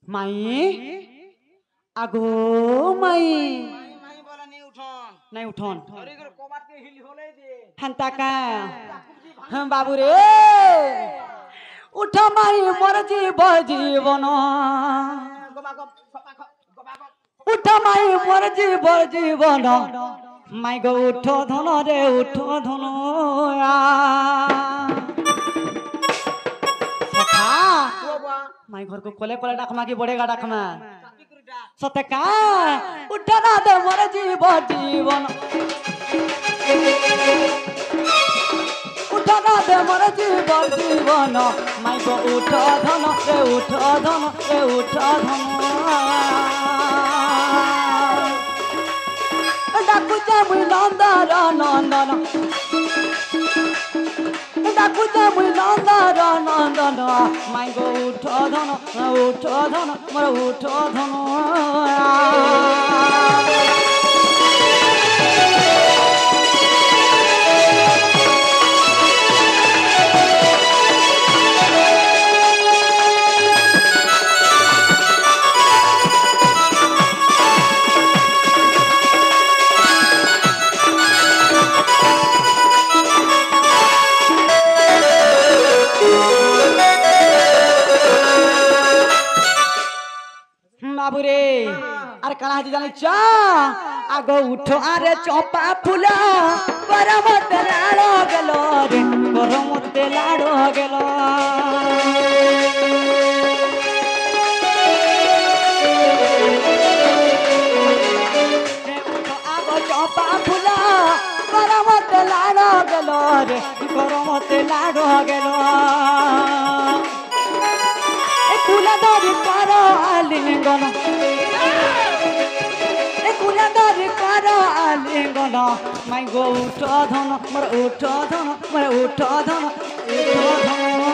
माई आगो माई माई बोला नहीं उठन नहीं उठन अरे कर कोबात के हिल होले दे हंता का हम बाबू रे उठ माई मोर जीव जीवन गोबा गप सपा ख गोबा गप उठ माई मोर जीव जीवन माई गो उठ धन रे उठ धन सखा गोबा माई घर को कोले कोले डाकमा की बड़ेगा डाकमा चापी कुटा सतका उठ ना दे मोर जीव जीवन उठ ना दे मोर जीव जीवन माई गो उठ धन रे उठ धन रे उठ धन डाकुचा मुई नंदर नंदन डाकुचा मुई नंदर नंदन माई गो उठ धन मोर उठ धन बाबूरे अरे कणा हजी जानी चा आगो उठो अरे चंपा फूल परमते लाड़ो गेलो रे परमते लाड़ो गेलो उठो आगो चंपा फूल परमते लाड़ो गेलो रे परमते लाड़ो गेलो कुलदारी कर आलिंगन कुलदारी कर आलिंगन माई गो उठ धन मोर उठ धन मोर उठ धन उठ धन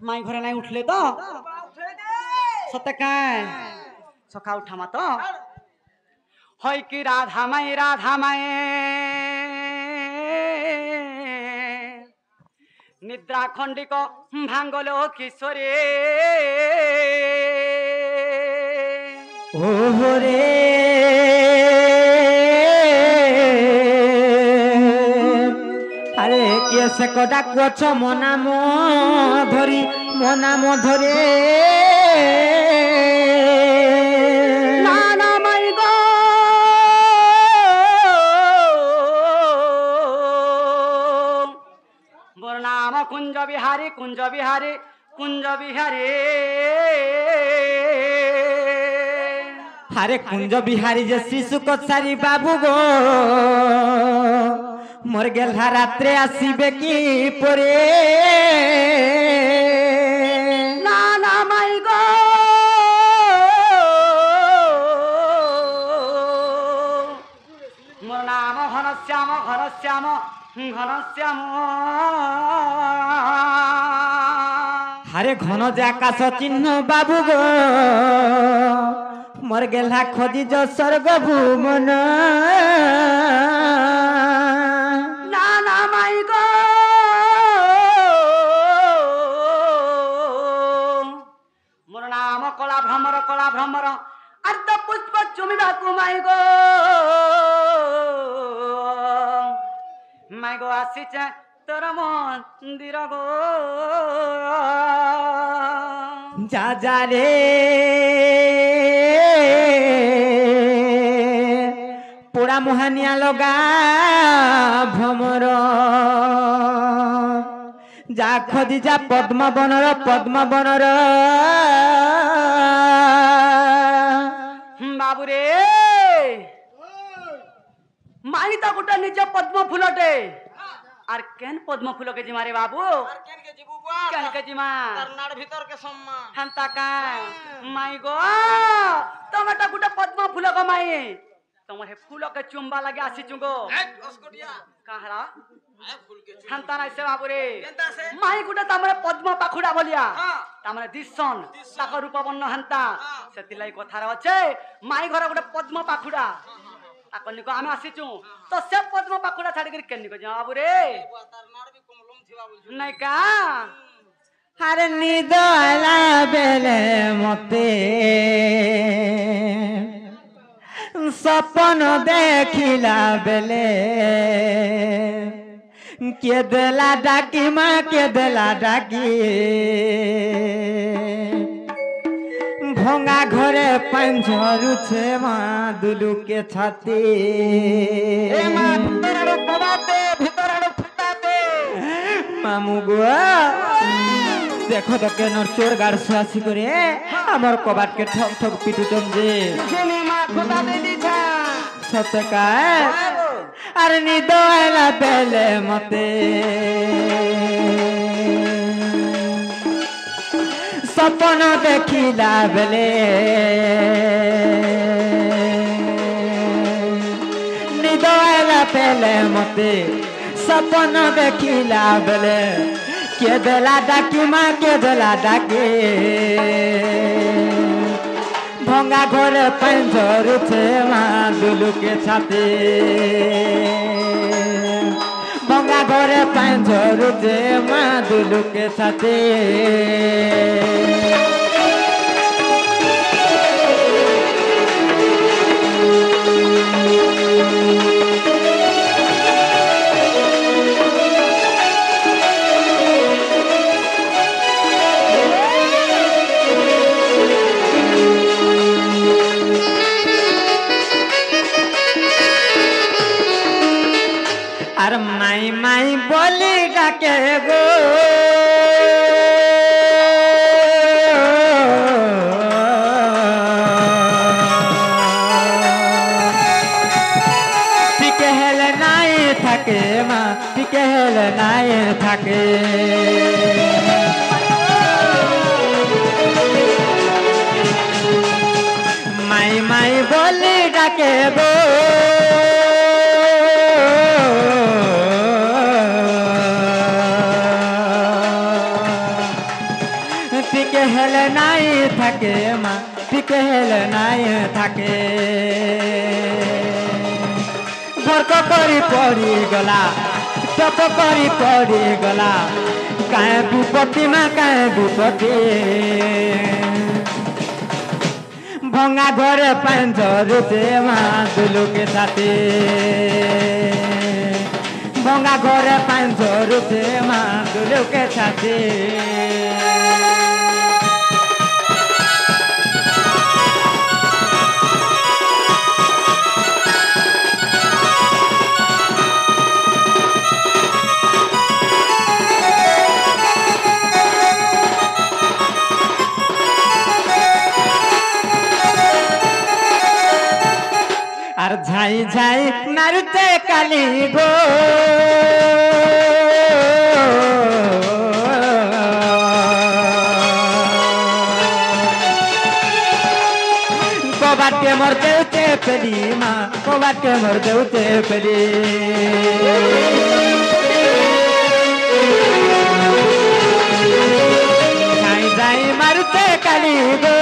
माई घरे नहीं उठले तो उठे दे सत्य काय सखा उठामा तो होय कि राधा माई निद्रा खंडिक भांगलो किशोरे ओहो रे अरे केसे कटा कोच मनाम धरी मनाम धरे नाना माई गो मोर नाम कुंज बिहारी कुंज बिहारी कुंज बिहारी अरे कुंज बिहारी जे शिशु कचारी बाबू गो मोर गेल्हा रात्रे आसीबे की परे नाना माई गो मोर नाम घनश्याम घनश्याम घनश्याम अरे घन जे आकाश चिन्ह बाबू गो मोर गेल्हा खोजी जो स्वर्ग भुवन नाना माई गो मोर नाम कला भ्रमर अर्ध पुष्प चुमिबाकु माई गो आसीचे तोर मंदिर गो जा जा रे पोड़ा मोहानिया लगा भ्रमर जा खोदी जा पद्म बनर बाबू रे माई तो गोटे निज पद्म फुलटे আর কেন পদ্ম ফুলকে জিমা রে বাবু আর কেন কে জিবু বুয়া কেন কে জিমা তার নাড় ভিতর কে সম্মান হান্তা কাই মাই গো তোমাটা গুটা পদ্ম ফুল গো মাই তোমার হে ফুলকে চুম্বা লাগে আসি চুগো এক অস্কটিয়া কাহরা এ ফুল কে চুম হান্তা নাই সে বাবু রে কেনতা আছে মাই গুটা তামরে পদ্ম পাখুড়া বলিয়া হ্যাঁ তামরে দিশন তাক রূপবর্ণ হান্তা হ্যাঁ। সেতিলাই কথার আছে মাই ঘর গুটা পদ্ম পাখুড়া আকনি কো আমি আসিছু তো সে পদ্ম পাখুড়া ছাড়ি করে কেন কো যা বাবু রে বুয়া তার নাড় বি কমলম থিবা বলছো নাই কা আরে নিদলা বেলে মতে স্বপ্ন দেখিলা বেলে কে দেলা ডাকি মা কে দেলা ডাকি ভঙা ঘরে পাঞ্ঝরুছে মা দুলুকে ছাতি এ মা ভিতর আলো কবাতে ভিতর আলো ফুটাতে মামু গোয়া দেখো তো কেন চোর গাড়ছে আসি করে আমার কবাটকে ঠক ঠক পিটুচন যে জেনে মা ফুটাতে দিছা সতকায় আর নিদ এলা বেলে মতে স্বপ্ন দেখিলা বেলে নিদ এলা বেলে মতে স্বপ্ন দেখিলা বেলে কে দেলা ডাকি মা কে দেলা ডাকে ভঙ্গা ঘরে পাঞ্জর উঠে মা দুলুকে ছাতে ভঙ্গা ঘরে পাঞ্জর উঠে মা দুলুকে ছাতে আর মাই মাই বলি ডাকে গো টিকে হেলে নাই থাকে মা টিকে হেলে নাই থাকে মাই মাই বলি ডাকে গো টিকে হেলে নাই থাকে মা টিকে হেলে নাই থাকে ভরক করি পড়ি গলা টপ করি পড়ি গলা কায়ে বিপত্তি মা কায়ে বিপত্তি ভঙ্গা ঘরে পাঞ্জরুতে মা দুলুকে ছাতে ভঙ্গা ঘরে পাঞ্জরুতে মা দুলুকে ছাতে আর ঝাই ঝাই মারুতে কালি গো কবাটকে মর দেউতে পেলি মা কবাটকে মর দেউতে পেলি ঝাই ঝাই মারুতে কালি গো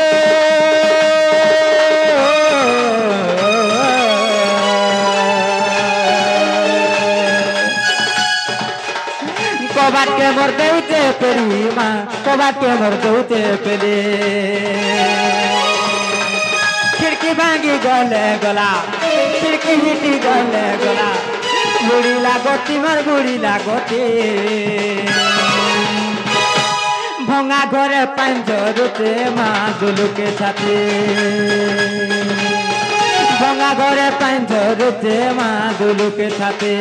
কবাটকে মর দেউতে পেলি মা কবাটকে মর দেউতে পেলি খিড়কি ভাঙি গলে গলা খিড়কি হিটি গলে গলা বুড়ি লাগতি মার বুড়ি লাগতি ভঙা ঘরে পাঞ্জরুতে মা দুলুকে ছাতে ভঙা ঘরে পাঞ্জরুতে মা দুলুকে ছাতে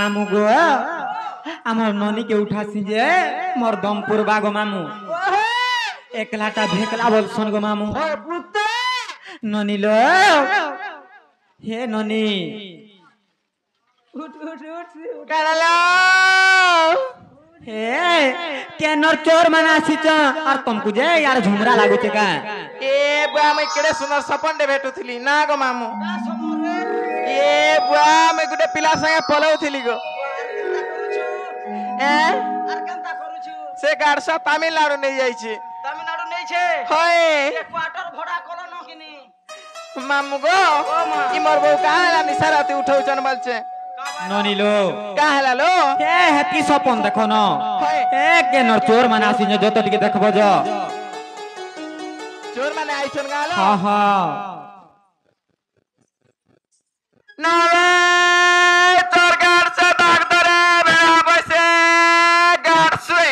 मामू गो আমার ননিকে উঠাছি যে মোর দমপুর বাগো মামু একলাটা ভেকলা বলছন গো মামু ননি লো হে ননি কানালো হে কেনর চোর মানে আসিছ আর তমকু যে यार ঝুমরা লাগুছে কা ए बुआ मैं केड़े सुंदर सपन दे भेटुथिली ना गो मामू ए बुआ मैं गुटे पिला संगे पलाउथिली गो ए আর কেনতা করুছু से गाड़सा तमिलनाडु नहीं जाई छी তামিলনাড়ু নেইছে होय এক কোয়ার্টার ভড়া কল ন কিনি मामू गो ई मोर बहू काहेला निसाराती उठाउछन बोलछे ননি লো काहेला लो হে হেতি সপন দেখো ন होय এ কেনর চোর মানে আসিছ যত টিকে দেখব য चोर माने आइछन गालो হা হা ना रे चोर गाड़से दाग दरे बेड़ा बसे गाड़से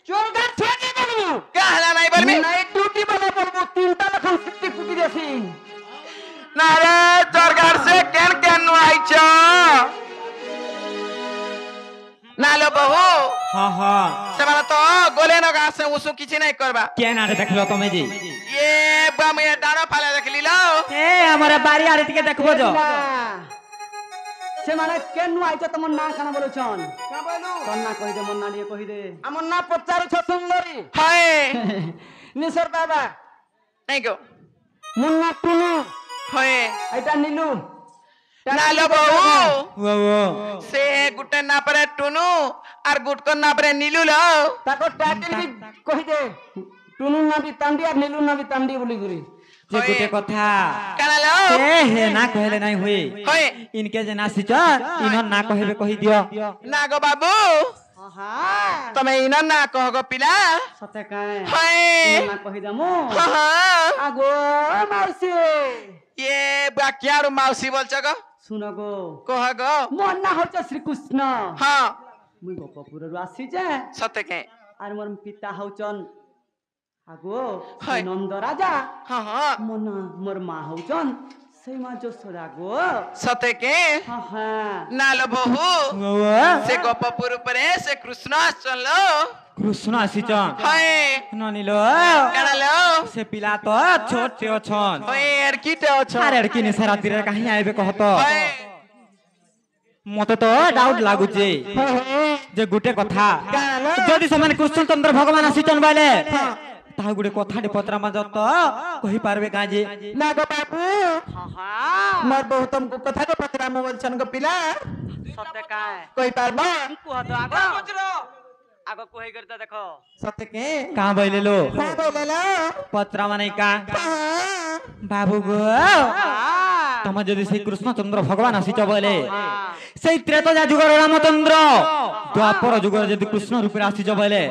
চোর গাছ ছেড়ে বলবো काहेला नहीं बोलबी নাইট ডিউটি বলে বলবো তিনটা লক্ষণ সিটি কুটি দেছি ना रे चोर गाड़से केन केन नु आइछो ना लो बहू হা হা सेमाने तो गोले न गासे उसु किछि नहीं करबा কেন আরে দেখলো তুমি জি ये बम ये डारो फाले देखली लो এ আমার বাড়ি আরে টিকে দেখব য সে মানে কেন আইছো তোমার না কানা বলছন কা বলু তোর না কই দে মন না দিয়ে কই দে আমার না পচারছ সুন্দরী हाय নিসর বাবা नहीं गो মুন্না টুনু हाय এটা নীলু ना लो बहू ও ও से गुटे ना परे टुनु और गुटको ना परे नीलू लो তাকো টাইটেল বি কই দে টুনু না বি তান্ডি আর নীলু না বি তান্ডি বলি গুরি যে গোটে কথা काला लो এ হে না কইলে নাই হুই हाय ইনকে যে নাসিছ ইনর না কইবে কই দিও ना गो बाबू হা तमे इना ना कहो गो पिला সতে কায় हाय না কই দামু हाँ আগো মাউসি ये बाक्यारू माउसी बोल चगो শুনো গো कह गो মোর না হচ্ছে শ্রীকৃষ্ণ हाँ মুই গোপপুরରୁ আসিছে सत्य के আর মোর পিতা হউচন আগো হাই। নন্দ রাজা हाँ हाँ মোর মা হউচন সেই মা যশোদা গো सत्य के হ্যাঁ হ্যাঁ ना लो बहू ও से गोपपुर परे से कृष्ण चलो কৃষ্ণ আসিছ हाय ননিল काला लो সে পিলা তো ছোটে অছন हाय यार कीटे अछो আরে আর কি নিসা রাতিরে কাহি আইবে কহত हाय মতে তো ডাউট লাগুছে যে গুটে কথা যদি সমানে কৃষ্ণচন্দ্র ভগবান আসিছন বলে তাহা গুটে কথাটি পত্রা মাজত কহি পারবে কাজে ना गो बाबू मोर बहु तुमको कथा के पत्रा में बोलछन गो पिला সতে কায় कोई पारबो কুহ তো আগো আগো কই করতে দেখো सत्य के का बैले लो का बोले लो पत्रा माने का बाबू गो तम যদি সেই কৃষ্ণচন্দ্র ভগবান আসিছ বলে সেই ত্রেতয়া যুগর রামচন্দ্র দ্বাপর যুগর যদি কৃষ্ণ রূপে আসিছ বলে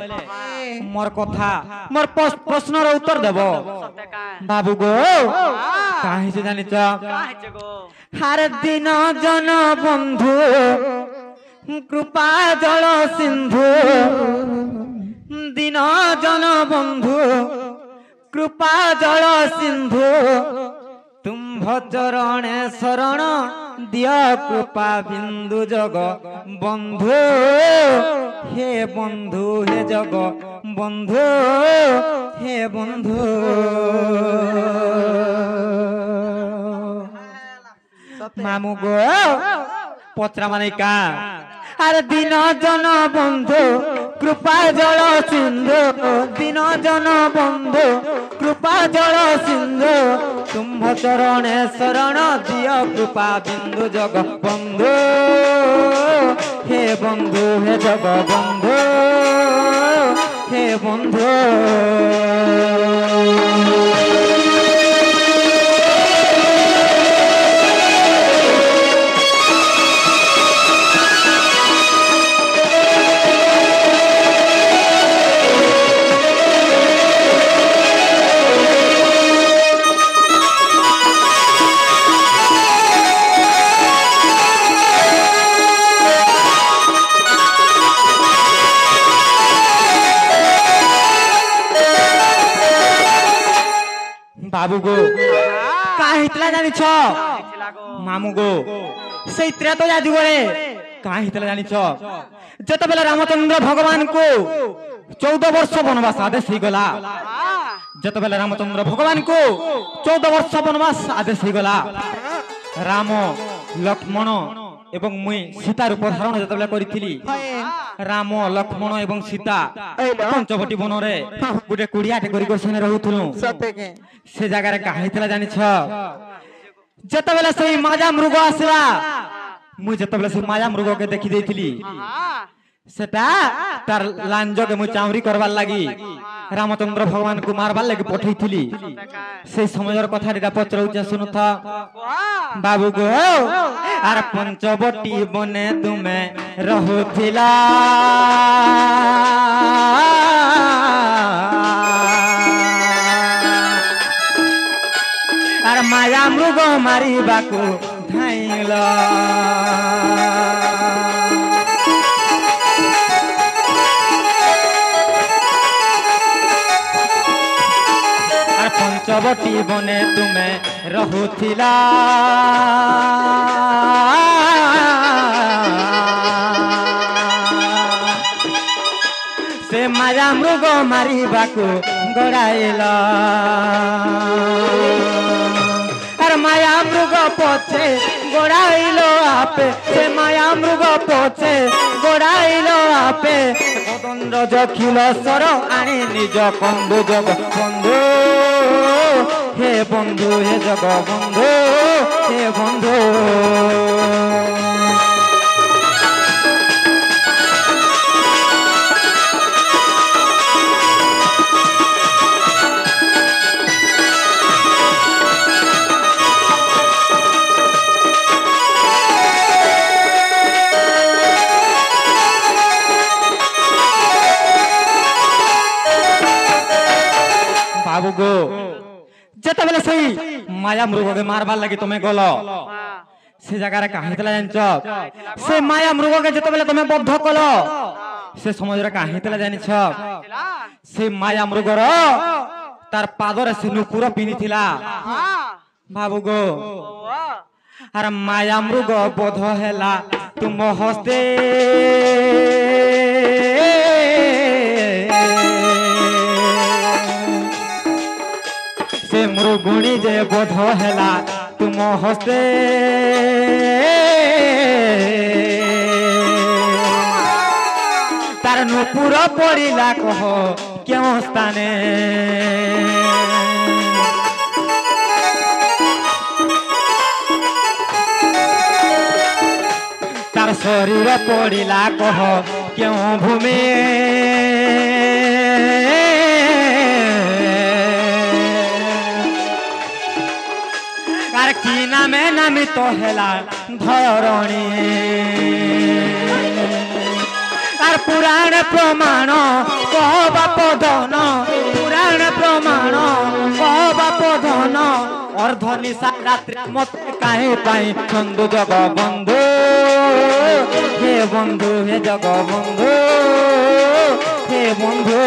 মোর কথা মোর প্রশ্নর উত্তর দেব সতে কায় বাবু গো কাহিছে জানিছ কাহিছে গো হারে দিন জন বন্ধু কৃপা জল সিন্ধু দিন জন বন্ধু কৃপা জল সিন্ধু তুম্ভ চরণে শরণ দিয় কৃপা বিন্দু জগ বন্ধু হে বন্ধু হে জগ বন্ধু হে বন্ধু মামু গো পত্রা মানে কা আর দিন জন বন্ধু কৃপা জল সিন্ধু দিন জন বন্ধু কৃপা জল সিন্ধু তুম্ভ চরণে শরণ দিয় কৃপা বিন্দু জগ বন্ধু হে বন্ধু হে জগ বন্ধু হে বন্ধু বাবু গো কাহিতলা জানিছ মামু গো সেই ত্রেতয়া যুগরে କାଁ ହେଇଥିଲା ଜାଣିଛ ଯେତେବେଳେ ରାମଚନ୍ଦ୍ର ଭଗବାନ କୁ 14 ବର୍ଷ ବନବାସ ଆଦେଶ ହେଇଗଲା ଯେତେବେଳେ ରାମଚନ୍ଦ୍ର ଭଗବାନ କୁ 14 ବର୍ଷ ବନବାସ ଆଦେଶ ହେଇଗଲା ରାମ ଲକ୍ଷ୍ମଣ ଏବଂ ମୁଇଁ ସୀତା ରୂପ ଧାରଣ ଯେତେବେଳେ କରିଥିଲି ରାମ ଲକ୍ଷ୍ମଣ ଏବଂ ସୀତା ପଞ୍ଚବଟୀ ବନରେ ଗୋଟେ କୁଡ଼ିଆଟେ କରି ସେନେ ରହୁଥିଲୁ ସେ ଜାଗାରେ କାହା ହେଇଥିଲା ଜାଣିଛ ଯେତେବେଳେ ସେଇ ମାୟା ମୃଗ ଆସିଲା ମୁଁ ଯେତେବେଳେ ସେ ମାୟା ମୃଗକେ ଦେଖି ଦେଇଥିଲି সেটা তার লাঞ্জকে মুই চাউরি করবার লাগি রামচন্দ্র ভগবান কু মারবার লাগি পঠাইছিলি সেই সময়ের কথাটা পচরাউছে শুনুথ বাবু গো আর পঞ্চবটী বনে তুমি রহুথিলা আর মায়া মৃগ মারিবাকু ধাইল পঞ্চবটী বনে তুমি রহুথিলা সে মায়া মৃগ মারিবাকু গড়াইল আর মায়া মৃগ পছে গড়াইল আপে সে মায়া মৃগ পছে গড়াইল আপে কদন্ড জখিল সর আনি নিজ বন্ধু জগ বন্ধু হে বন্ধু হে জগ বন্ধু হে বন্ধু বাবু গো যেতেবেলে সেই মায়া মৃগকে মারবার লাগি তুমি গল সে জায়গায় কাহিতলা জানিছ সে মায়া মৃগকে যেতেবেলে তুমি বদ্ধ কল সে সময়ের কাহিতলা জানিছ সে মায়া মৃগর তার পাদরে সে নুপুর পিনিথিলা বাবু গো আর মায়া মৃগ বধ হেলা তুম হস্তে से मृगुणी जे बोध हेला तुम हस्ते तार नुपुर पड़िला कह क्यों स्थाने तार शरीर पड़िला कह क्यों भूमि की नामे नामित हेला धरणी আর পুরাণ প্রমাণ বাপ ধন পুরাণ প্রমাণ বাপ ধন অর্ধ নিশা রাত্রি মতে কাহে পাই বন্ধু জগ বন্ধু হে বন্ধু হে জগ বন্ধু হে বন্ধু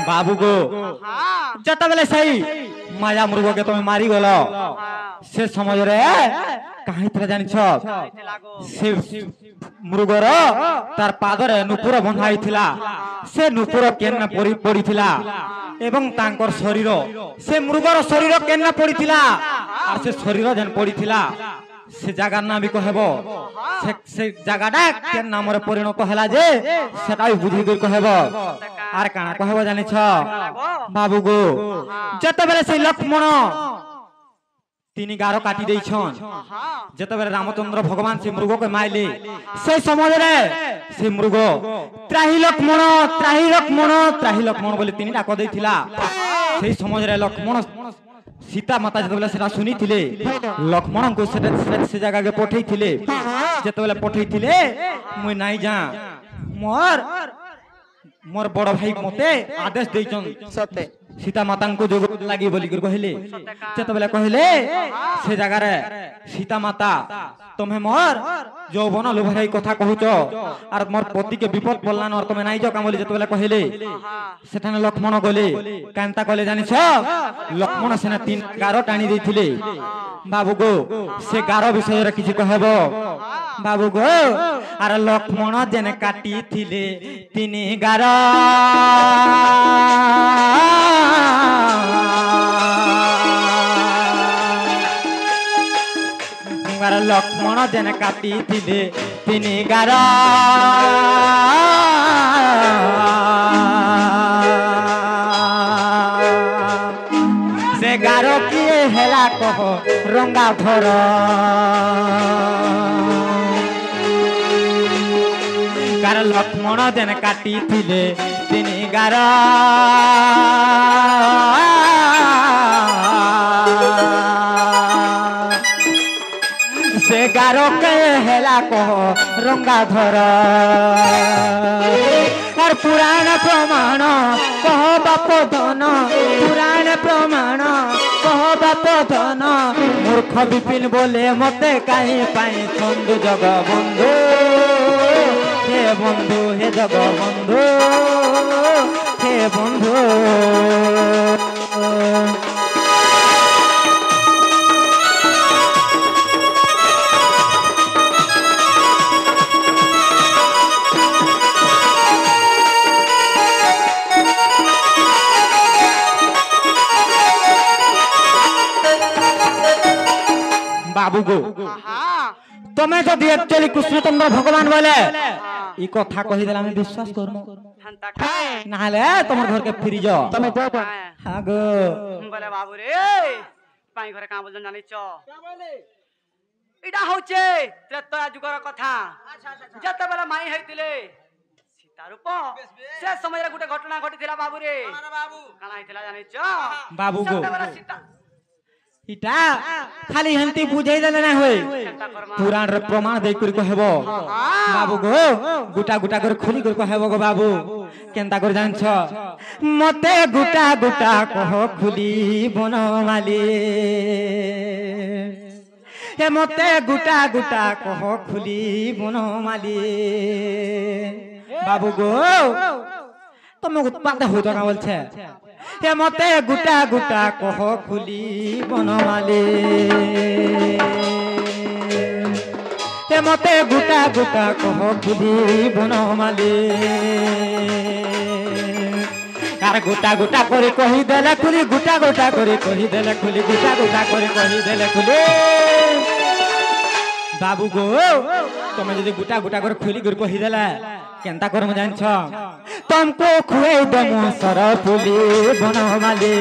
बाबू गो जतबेले सही माया मृग के तुम मारी गल से समय रे कहीं तरह जानिछ से मृगर तार पादरे नुपुर बंधाई थिला से नुपुर केन पड़ी थिला एवं तांकर शरीर से मृगर शरीर केन पड़ी थिला और से शरीर जन पड़ी थिला से जगह नाम भी कहबो से जगहटा केन नाम रे परिणत हला जे सेटा भी बुझी कर कहबो आर काना कहबो जानिछ बाबू गो जतबेले से लक्ष्मण तीन गारो काटी देछन जतबेले रामचंद्र भगवान से मृग के माइले से समय रे से मृग त्राही लक्ष्मण बोले तीन डाक देथिला से समय रे लक्ष्मण सीता माता जतबेले सेटा सुनी थिले लक्ष्मण को से जगह के पठै थिले जतबेले पठै थिले मुई नाइ जा मोर बड़ भाई मते आदेश देछन सते सीता माता को जोग लगी बोली कहले जेतबेले कहले से जगार सीता माता तुम्हें मोर यौवन लोभराई कथा कहूच और मोर पति के विपद पड़लान और तुम्हें नाई जो काम बोली जेतबेले कहले सेठाने लक्ष्मण गले कांता कहले जानिछ लक्ष्मण सेना 3 गार टाणी देथिले बाबू गो से गार विषय रे किछि कहबो बाबू गो आर लक्ष्मण जेने काटी थिले 3 गार लक्ष्मण जेने काटी थिले 3 गार से गार किए हेला कह रंगा धर गार लक्ष्मण जेने काटी थिले 3 गार से गारो के हेला कह रंगा धर और पुराण प्रमाण कह बाप धन पुराण प्रमाण कह बाप धन मूर्ख विपिन बोले मते कहीं पाई बंधु जग बंधु हे जग बंधु हे बंधु बाबू गो तुम्हें जदि एक्चुअली कृष्णचंद्र भगवान बोले ई कथा कहि देला मैं विश्वास करमु नाले तमर घर के फिरि जा तमे हां गो बोले बाबू रे पाई घरे का बोल जानि छ क्या बोले इडा होचे त्रेता जुगर कथा जते बेला माई हेतिले सीता रूप से समय रे गुटे घटना घटिथिला बाबू रे काना हेतिला जानि छ बाबू गो इटा खाली हंती बुझाई देले ना होय पुराण रे प्रमाण दे कर कहबो बाबू गो गुटा गुटा कर खोली कर कहबो गो बाबू केनता कर जान छ मते गुटा गुटा कह खुली बनमाली हे मते गुटा गुटा कह खुली बनमाली बाबू गो तुम उत्पाद हो तो का बोलछे हे मते गुटा गुटा कह खुली बनमाली हे मते गुटा गुटा कह खुली बनमाली कार गुटा गुटा करे कहि देले खुली गुटा गुटा करे कहि देले खुली गुटा गुटा करे कहि देले खुली बाबू गो तुम जदि गुटा गुटा कर खुली कर कहि देला केनता कर म जान छ तुमको खुए दमो सर फुली बनमाली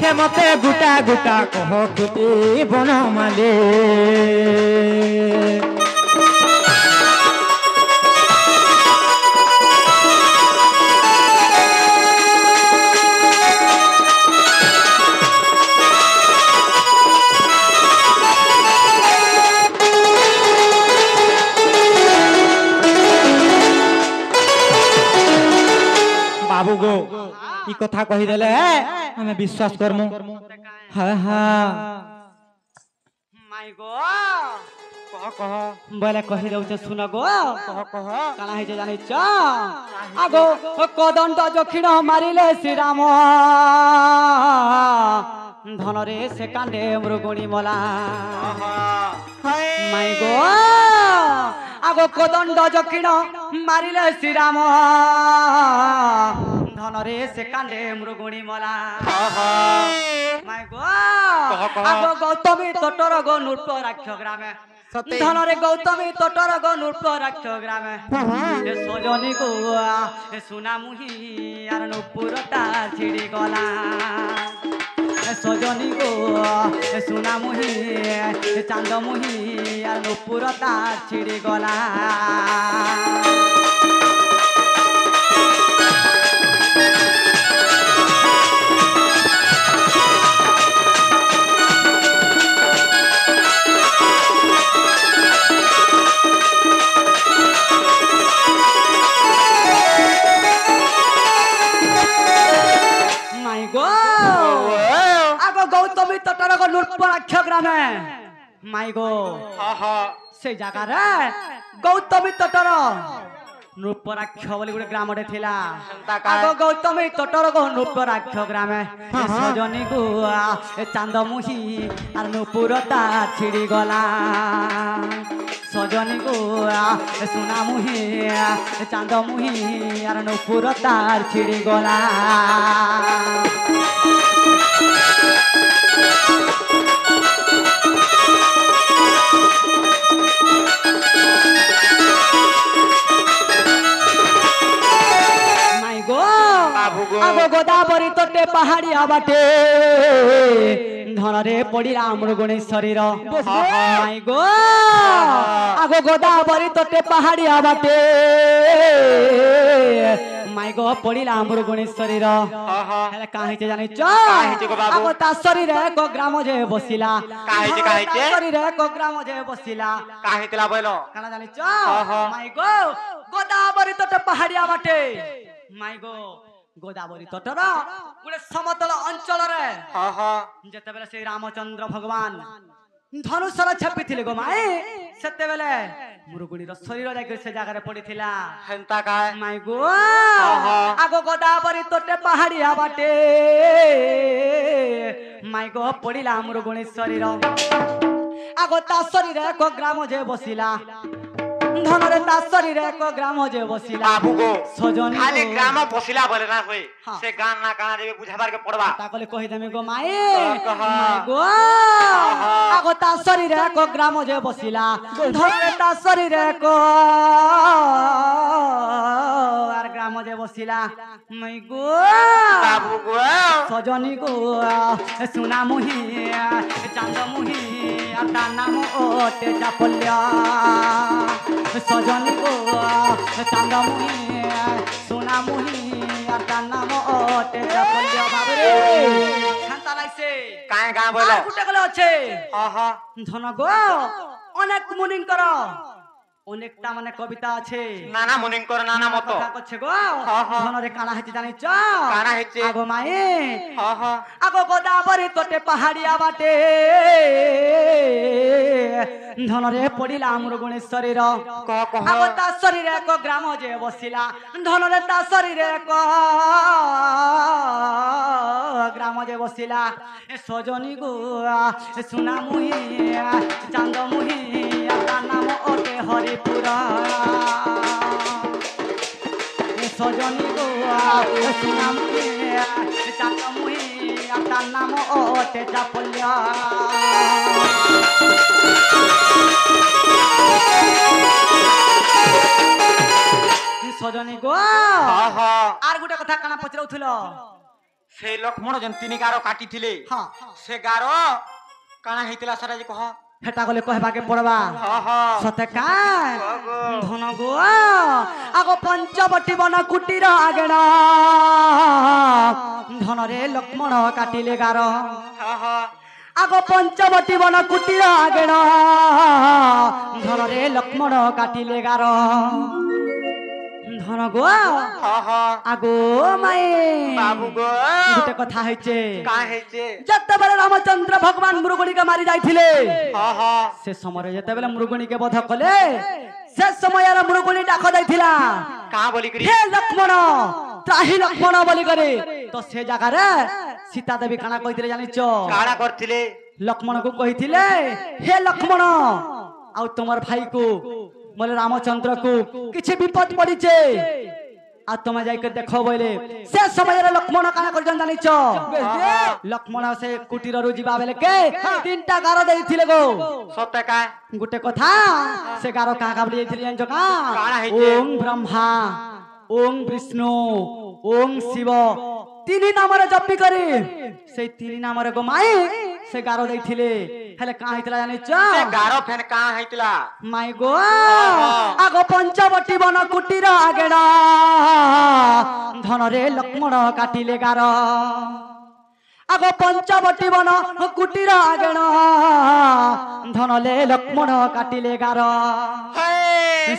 हे मते गुटा गुटा कह खुली बनमाली बाबू गो ई कथा कहि देले हमें विश्वास करमु हां हां माई गो कह बोले कहि दउ छ सुन गो कह काना हे जानि छ आगो कदंड दक्षिण मारिले श्री राम धनरे से कांडे मृगुणी मला माई गो आगो कदंड दक्षिण मारिले श्री राम धनरे से कांडे मृगुणी मला माई गो आगो गौतमी तटर गो नृप राक्ष ग्रामे धनरे गौतमी तटर गो नृप राक्ष ग्रामे ए सजनी गो ए सुना मुही आर नुपुरता छिड़ी गला सजनी गो ए सुना मुही ए चांद मुही आर नुपुरता छिड़ी गला ତଟରଗ ନୃପରାକ୍ଷ ଗ୍ରାମେ ମାଇ ଗো সেই জায়গারে গৌতমী তটর নৃপরাক্ষ বলে গোটে গ্রামটে লা আগ গৌতমী তটর নৃপরাক্ষ গ্রামে সজনী গুয়া চান্দমুহি আর নূপুর তার ছিড়ি গলা সজনী গুয়া সোনামুহি চান্দমুহি আর নূপুর তার ছিড়ি গলা আগো গোদাবরী তটে পাহাড়িয়া বাটে ধরে পড়িলা মৃগুণেশ্বরীর মাই গো আগো গোদাবরী তটে পাহাড়িয়া বাটে মাই গো পড়িলা মৃগুণেশ্বরীর হেলে কাহিছে জানিছ আগো তা শরীরে এক গ্রাম যে বসিলা শরীরে এক গ্রাম যে বসিলা কাহিতলা বইলো কানা জানিছ মাই গো গোদাবরী তটে পাহাড়িয়া বাটে মাই গো গোদাবরী তটর গোটে সমতল অঞ্চলরে যেତେବେଳେ সেই রামচন্দ্র ভগবান ধনুষর ଛାପିଥିଲେ গো মাই ସେତେବେଳେ ମୃଗୁଣୀର ଶରୀର ଯାଇକି ସେ ଜାଗାରେ ପଡିଥିଲା ହେନ୍ତା କାଏ ମାଇ ଗো ଆଗ ଗୋଦାବରୀ ତୋଟେ ପାହାଡିଆ ବାଟେ ମାଇ ଗো ପଡିଲା ମୃଗୁଣୀ ଶରୀର ଆଗ ତା ଶରୀରେ ଏକ ଗ୍ରାମ ଯେ ବସିଲା ধনরে তা শরীরে এক গ্রাম যে বসিলা বাবু গো সজনী খালি গ্রাম বসিলা বলে না হই সে গান না কানা দেবে বুঝাবার কে পড়বা তাকলে কই দেমি গো মাই গো আগো তা শরীরে এক গ্রাম যে বসিলা ধনরে তা শরীরে এক আর গ্রাম যে বসিলা মাই গো বাবু গো সজনী গো সোনা মুহি চাঁদ মুহি আর তার নাম ওটে চাপল্য সজনী গো চাঁদ মুহি সোনা মুহি আর তার নাম ওটে চাপল্য বাবুরে শান্তা লাইছে কায় গাঁ বইলো গুটে গলে আছে ধন গো অনেক মুনিঙ্কর অনেকটা মানে কবিতা আছে নানা মুনিঙ্কর নানা মত কথা কচ্ছে গো ধনরে কানা হেচি জানিছ কানা হেচি আগো মাই আগো গোদাবরী তটে পাহাড়িয়া বাটে ধনরে পড়িলা মৃগুণেশ্বরীর আগো তা শরীরে এক গ্রাম যে বসিলা ধনরে তা শরীরে এক গ্রাম যে বসিলা সজনী গো সোনা মুহি চাঁদ মুহি তার নাম ওটে হরিপুরা সজনী গো সোনা মুহি চাঁদ মুহি তার নাম ওটে চাপল্য সজনী গো আর গোটে কথা কানা পচরাউথিল সেই লক্ষ্মণ যেন তিনি গার কাটিଥିଲେ সে গার কানা ହେଇଥିଲା সেটা যে কহ হেটা গলে কহবাকে পড়বা সতে কায় ধন গো আগো পঞ্চবটী বন কুটির আগেড়া ধনরে লক্ষ্মণ কাটিলে গার আগো পঞ্চবটী বন কুটির আগেড়া ধনরে লক্ষ্মণ কাটিলে গার ধন গো আগো মাই বাবু গো গোটে কথা হইছে কাঁ ହେଇছে যেতেবেলে রামচন্দ্র ভগবান মৃগুণীকে মারি যাইଥିଲେ সে সময় যেতেবেলে মৃগুণীকে বধ কলে সে সময়ের মৃগুণী ডাক যাইছিলা কাঁ বলি করি হে লক্ষ্মণ ত্রাহি লক্ষ্মণ বলি করে তো সে জায়গারে সীতা দেবী কানা কইଥିଲେ জানিছ কাড়া করଥିଲେ লক্ষ্মণ কো কইଥିଲେ হে লক্ষ্মণ আউ তোমার ভাই কো বলে রামচন্দ্র কো কিছু বিপদ পড়িছে আর তুমি যাইকে দেখো বলে সে সময়ের লক্ষ্মণ কানা করজন জানিছ লক্ষ্মণ সে কুটিররু ଯିବା বেলে কে তিনটা গার দেইছিলে গো সত্যি কায় গুটে কথা সে গার কা কা বলি যাইছিলে জানিছ কা কানা হইছে ওম ব্রহ্মা ওম বিষ্ণু ওম শিব তিনি নামরে জপি করে সেই তিনি নামরে গো মাই সে গার দেইছিলে হেলে কা হইতলা জানিছ সে গার ফেন কাঁ ହେଇଥିଲା মাই গো আগো পঞ্চবটী বন কুটির আগেড়া ধনরে লক্ষ্মণ কাটিলে গার আগো পঞ্চবটী বন কুটির আগেড়া ধনলে লক্ষ্মণ কাটিলে গার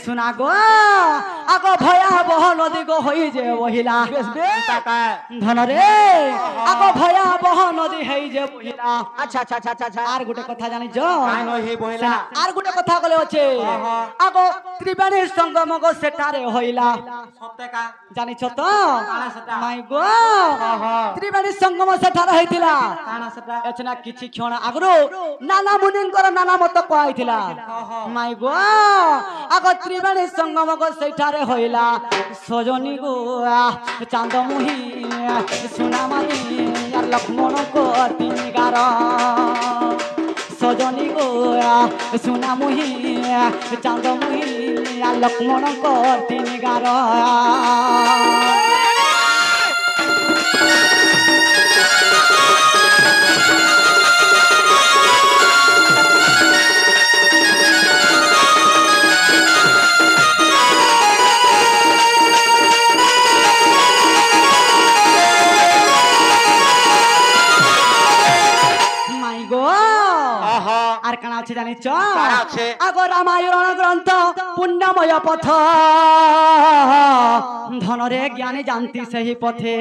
শুনা গো আগ ভয়াবহ নদী গো হই যে বহিলা টাকা ধনরে আগ ভয়াবহ নদী হই যে বহিলা আচ্ছা আচ্ছা আচ্ছা আচ্ছা আচ্ছা আর গোটে কথা জানিছ কাই নই হে বহিলা আর গোটে কথা কলে আছে আগ ত্রিবেণী সঙ্গম গো সেটারে হইলা সত্যকা জানিছ তো কাଣା সেটা? মাই গো ত্রিবেণী সঙ্গম সেটারে হইতিলা কাଣା সেটা এছনা কিছু ক্ষণ আগରୁ নানা মুনিଙ୍କର নানা মত কইଥିଲା মাই গো আগ ত্রিবেণী সঙ্গম গো সেইঠারে হইলা সজনী গো চাঁদমুহি সোনামানি আর লক্ষ্মণ কো তিনি গার সজনী গো সোনামুহি চাঁদমুহি আর লক্ষ্মণ কো তিনি গার মাই গো আর কানা আছে জানিছ কাଣା আছে? আগ রামায়ণ গ্রন্থ পুণ্যময় পথ ধনরে জ্ঞানী জানতি সেই পথে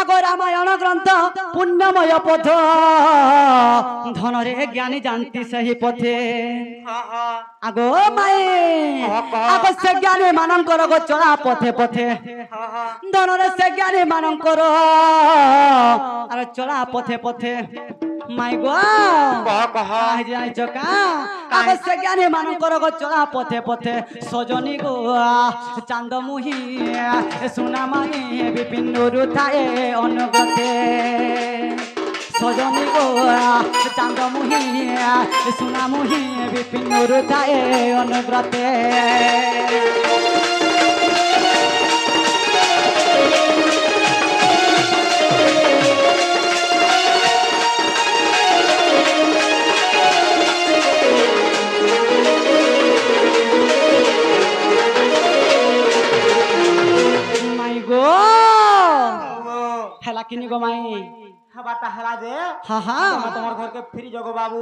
আগ রামায়ণ গ্রন্থ পুণ্যময় পথ ধনরে জ্ঞানী জানতি সেই পথে আগ মাই আগ সে জ্ঞানী মানঙ্কর গো চলা পথে পথে ধনরে সে জ্ঞানী মানঙ্কর আর চলা পথে পথে মাই গো আজ জানিছ কা আগ সে জ্ঞানী মানঙ্কর গো চলা পথে পথে সজনী গো চাঁদমুহি সোনামানি বিপিন রুথায়ে অনুগতে সজনী গো চাঁদমুহি সোনামুহি বিপিন রুথায়ে অনুগ্রতে মাই গো হেলা কিনি গো মাই খাবারটা হেলা যে হা হা তোমার ঘরকে ফিরি জগো বাবু